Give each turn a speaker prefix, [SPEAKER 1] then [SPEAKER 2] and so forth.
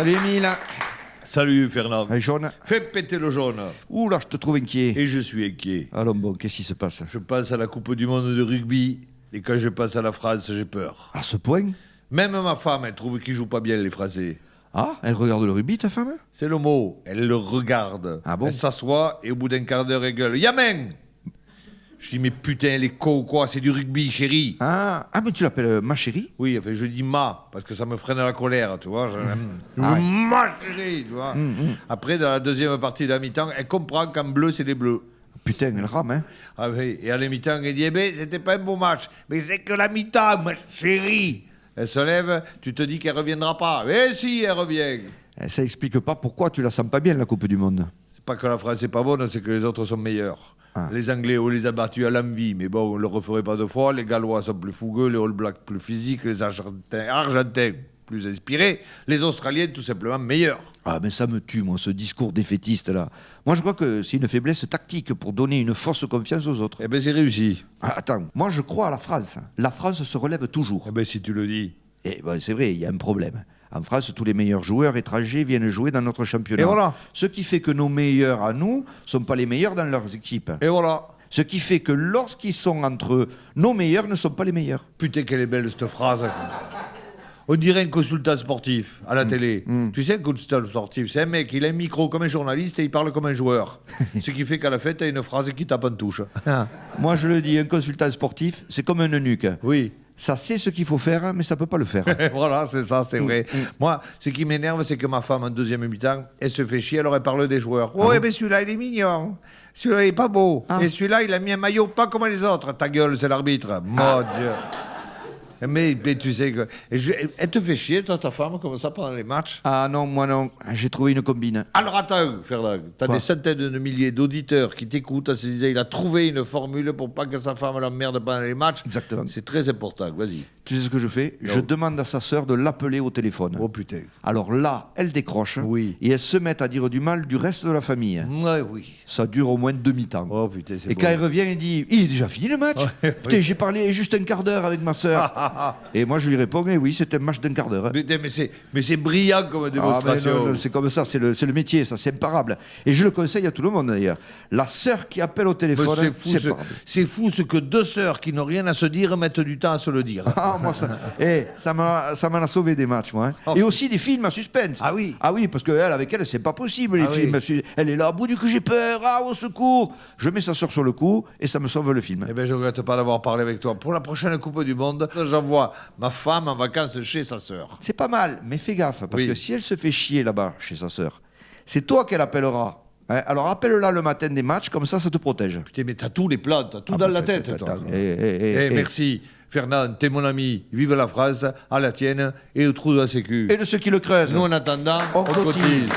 [SPEAKER 1] Salut Émile.
[SPEAKER 2] Salut Fernand.
[SPEAKER 1] Jaune.
[SPEAKER 2] Fais péter le jaune.
[SPEAKER 1] Ouh là, je te trouve inquiet.
[SPEAKER 2] Et je suis inquiet.
[SPEAKER 1] Allons bon, qu'est-ce qui se passe?
[SPEAKER 2] Je pense à la Coupe du Monde de rugby. Et quand je pense à la France, j'ai peur.
[SPEAKER 1] À ce point?
[SPEAKER 2] Même ma femme, elle trouve qu'ils jouent pas bien les Français.
[SPEAKER 1] Ah, elle regarde le rugby, ta femme?
[SPEAKER 2] C'est le mot. Elle le regarde.
[SPEAKER 1] Ah bon?
[SPEAKER 2] Elle s'assoit et au bout d'un quart d'heure, elle gueule. Yamen! Je dis, mais putain, les cons ou quoi? C'est du rugby, chérie.
[SPEAKER 1] Ah, mais tu l'appelles ma chérie?
[SPEAKER 2] Oui, enfin, je dis ma, parce que ça me freine la colère, tu vois.
[SPEAKER 1] Ah ouais.
[SPEAKER 2] Ma chérie, tu vois. Après, dans la deuxième partie de la mi-temps, elle comprend qu'en bleu, c'est les bleus.
[SPEAKER 1] Putain, elle rame, hein?
[SPEAKER 2] Ah oui, et à la mi-temps, elle dit, eh ben, c'était pas un beau match. Mais c'est que la mi-temps, ma chérie. Elle se lève, tu te dis qu'elle reviendra pas. Mais si, elle revient.
[SPEAKER 1] Ça explique pas pourquoi tu la sens pas bien, la Coupe du Monde.
[SPEAKER 2] C'est pas que la France est pas bonne, c'est que les autres sont meilleurs.
[SPEAKER 1] Ah.
[SPEAKER 2] Les Anglais, on les a battus à l'envie, mais bon, on le referait pas deux fois. Les Gallois sont plus fougueux, les All Blacks plus physiques, les Argentins plus inspirés, les Australiens tout simplement meilleurs.
[SPEAKER 1] Ah, mais ça me tue, moi, ce discours défaitiste-là. Moi, je crois que c'est une faiblesse tactique pour donner une fausse confiance aux autres.
[SPEAKER 2] Eh ben, c'est réussi.
[SPEAKER 1] Ah, attends, moi, je crois à la France. La France se relève toujours.
[SPEAKER 2] Eh ben, si tu le dis.
[SPEAKER 1] Et ben, c'est vrai, il y a un problème. En France, tous les meilleurs joueurs étrangers viennent jouer dans notre championnat.
[SPEAKER 2] Et voilà.
[SPEAKER 1] Ce qui fait que nos meilleurs à nous sont pas les meilleurs dans leurs équipes.
[SPEAKER 2] Et voilà.
[SPEAKER 1] Ce qui fait que lorsqu'ils sont entre eux, nos meilleurs ne sont pas les meilleurs.
[SPEAKER 2] Putain, quelle est belle cette phrase. On dirait un consultant sportif à la télé. Tu sais, un consultant sportif, c'est un mec, il a un micro comme un journaliste et il parle comme un joueur. Ce qui fait qu'à la fin, t'as une phrase qui tape en touche.
[SPEAKER 1] Moi, je le dis, un consultant sportif, c'est comme un eunuque.
[SPEAKER 2] Oui.
[SPEAKER 1] Ça sait ce qu'il faut faire, mais ça peut pas le faire.
[SPEAKER 2] Voilà, c'est ça, c'est vrai. Moi, ce qui m'énerve, c'est que ma femme, en deuxième mi-temps, elle se fait chier, alors elle parle des joueurs. Oh, mais celui-là, il est mignon. Celui-là, il est pas beau.
[SPEAKER 1] Ah.
[SPEAKER 2] Et celui-là, il a mis un maillot pas comme les autres. Ta gueule, c'est l'arbitre. Mon Dieu. Mais tu sais que... Elle te fait chier, toi, ta femme, comme ça, pendant les matchs?
[SPEAKER 1] Ah non, moi non, j'ai trouvé une combine.
[SPEAKER 2] Alors attends, Fernand, t'as
[SPEAKER 1] Quoi?
[SPEAKER 2] des centaines de milliers d'auditeurs qui t'écoutent, se disaient, il a trouvé une formule pour pas que sa femme l'emmerde pendant les matchs.
[SPEAKER 1] Exactement.
[SPEAKER 2] C'est très important, vas-y.
[SPEAKER 1] Tu sais ce que je fais?
[SPEAKER 2] Non.
[SPEAKER 1] Je demande à sa sœur de l'appeler au téléphone.
[SPEAKER 2] Oh putain.
[SPEAKER 1] Alors là, elle décroche
[SPEAKER 2] Oui.
[SPEAKER 1] et elles se mettent à dire du mal du reste de la famille.
[SPEAKER 2] Ouais, oui.
[SPEAKER 1] Ça dure au moins demi-temps.
[SPEAKER 2] Oh putain, c'est
[SPEAKER 1] Et
[SPEAKER 2] beau.
[SPEAKER 1] quand elle revient, elle dit « Il est déjà fini le match
[SPEAKER 2] Ouais,
[SPEAKER 1] Putain,
[SPEAKER 2] oui.
[SPEAKER 1] j'ai parlé juste un quart d'heure avec ma sœur. » Et moi, je lui réponds « Eh oui, c'est un match d'un quart d'heure. »
[SPEAKER 2] Putain, mais c'est brillant comme
[SPEAKER 1] Ah, mais
[SPEAKER 2] démonstration.
[SPEAKER 1] non, c'est comme ça, c'est le métier, ça, c'est imparable. Et je le conseille à tout le monde d'ailleurs. La sœur qui appelle au
[SPEAKER 2] Mais
[SPEAKER 1] téléphone, c'est imparable.
[SPEAKER 2] c'est fou ce que deux sœurs qui n'ont rien à se dire mettent du temps à se le dire.
[SPEAKER 1] Ah, moi, ça m'en a sauvé des matchs, moi. Hein.
[SPEAKER 2] Oh.
[SPEAKER 1] Et aussi des films à suspense.
[SPEAKER 2] Ah oui.
[SPEAKER 1] Ah oui, parce qu'elle, avec elle, c'est pas possible, les
[SPEAKER 2] Ah
[SPEAKER 1] films.
[SPEAKER 2] oui.
[SPEAKER 1] Elle est là, au bout du coup, j'ai peur, ah, au secours. Je mets sa sœur sur le coup et ça me sauve le film.
[SPEAKER 2] Eh bien, je regrette pas d'avoir parlé avec toi. Pour la prochaine Coupe du Monde, j'envoie ma femme en vacances chez sa sœur.
[SPEAKER 1] C'est pas mal, mais fais gaffe, parce
[SPEAKER 2] Oui.
[SPEAKER 1] que si elle se fait chier là-bas, chez sa sœur, c'est toi qu'elle appellera. Hein. Alors appelle-la le matin des matchs, comme ça te protège.
[SPEAKER 2] Putain, mais t'as tous les plans, t'as tout
[SPEAKER 1] Ah
[SPEAKER 2] dans
[SPEAKER 1] bah,
[SPEAKER 2] la tête, toi.
[SPEAKER 1] Merci.
[SPEAKER 2] Merci, Fernand, t'es mon ami. Vive la France, à la tienne et au trou de la sécu.
[SPEAKER 1] Et de ceux qui le creusent.
[SPEAKER 2] Nous, en attendant,
[SPEAKER 1] On
[SPEAKER 2] on
[SPEAKER 1] cotise.
[SPEAKER 2] cotise.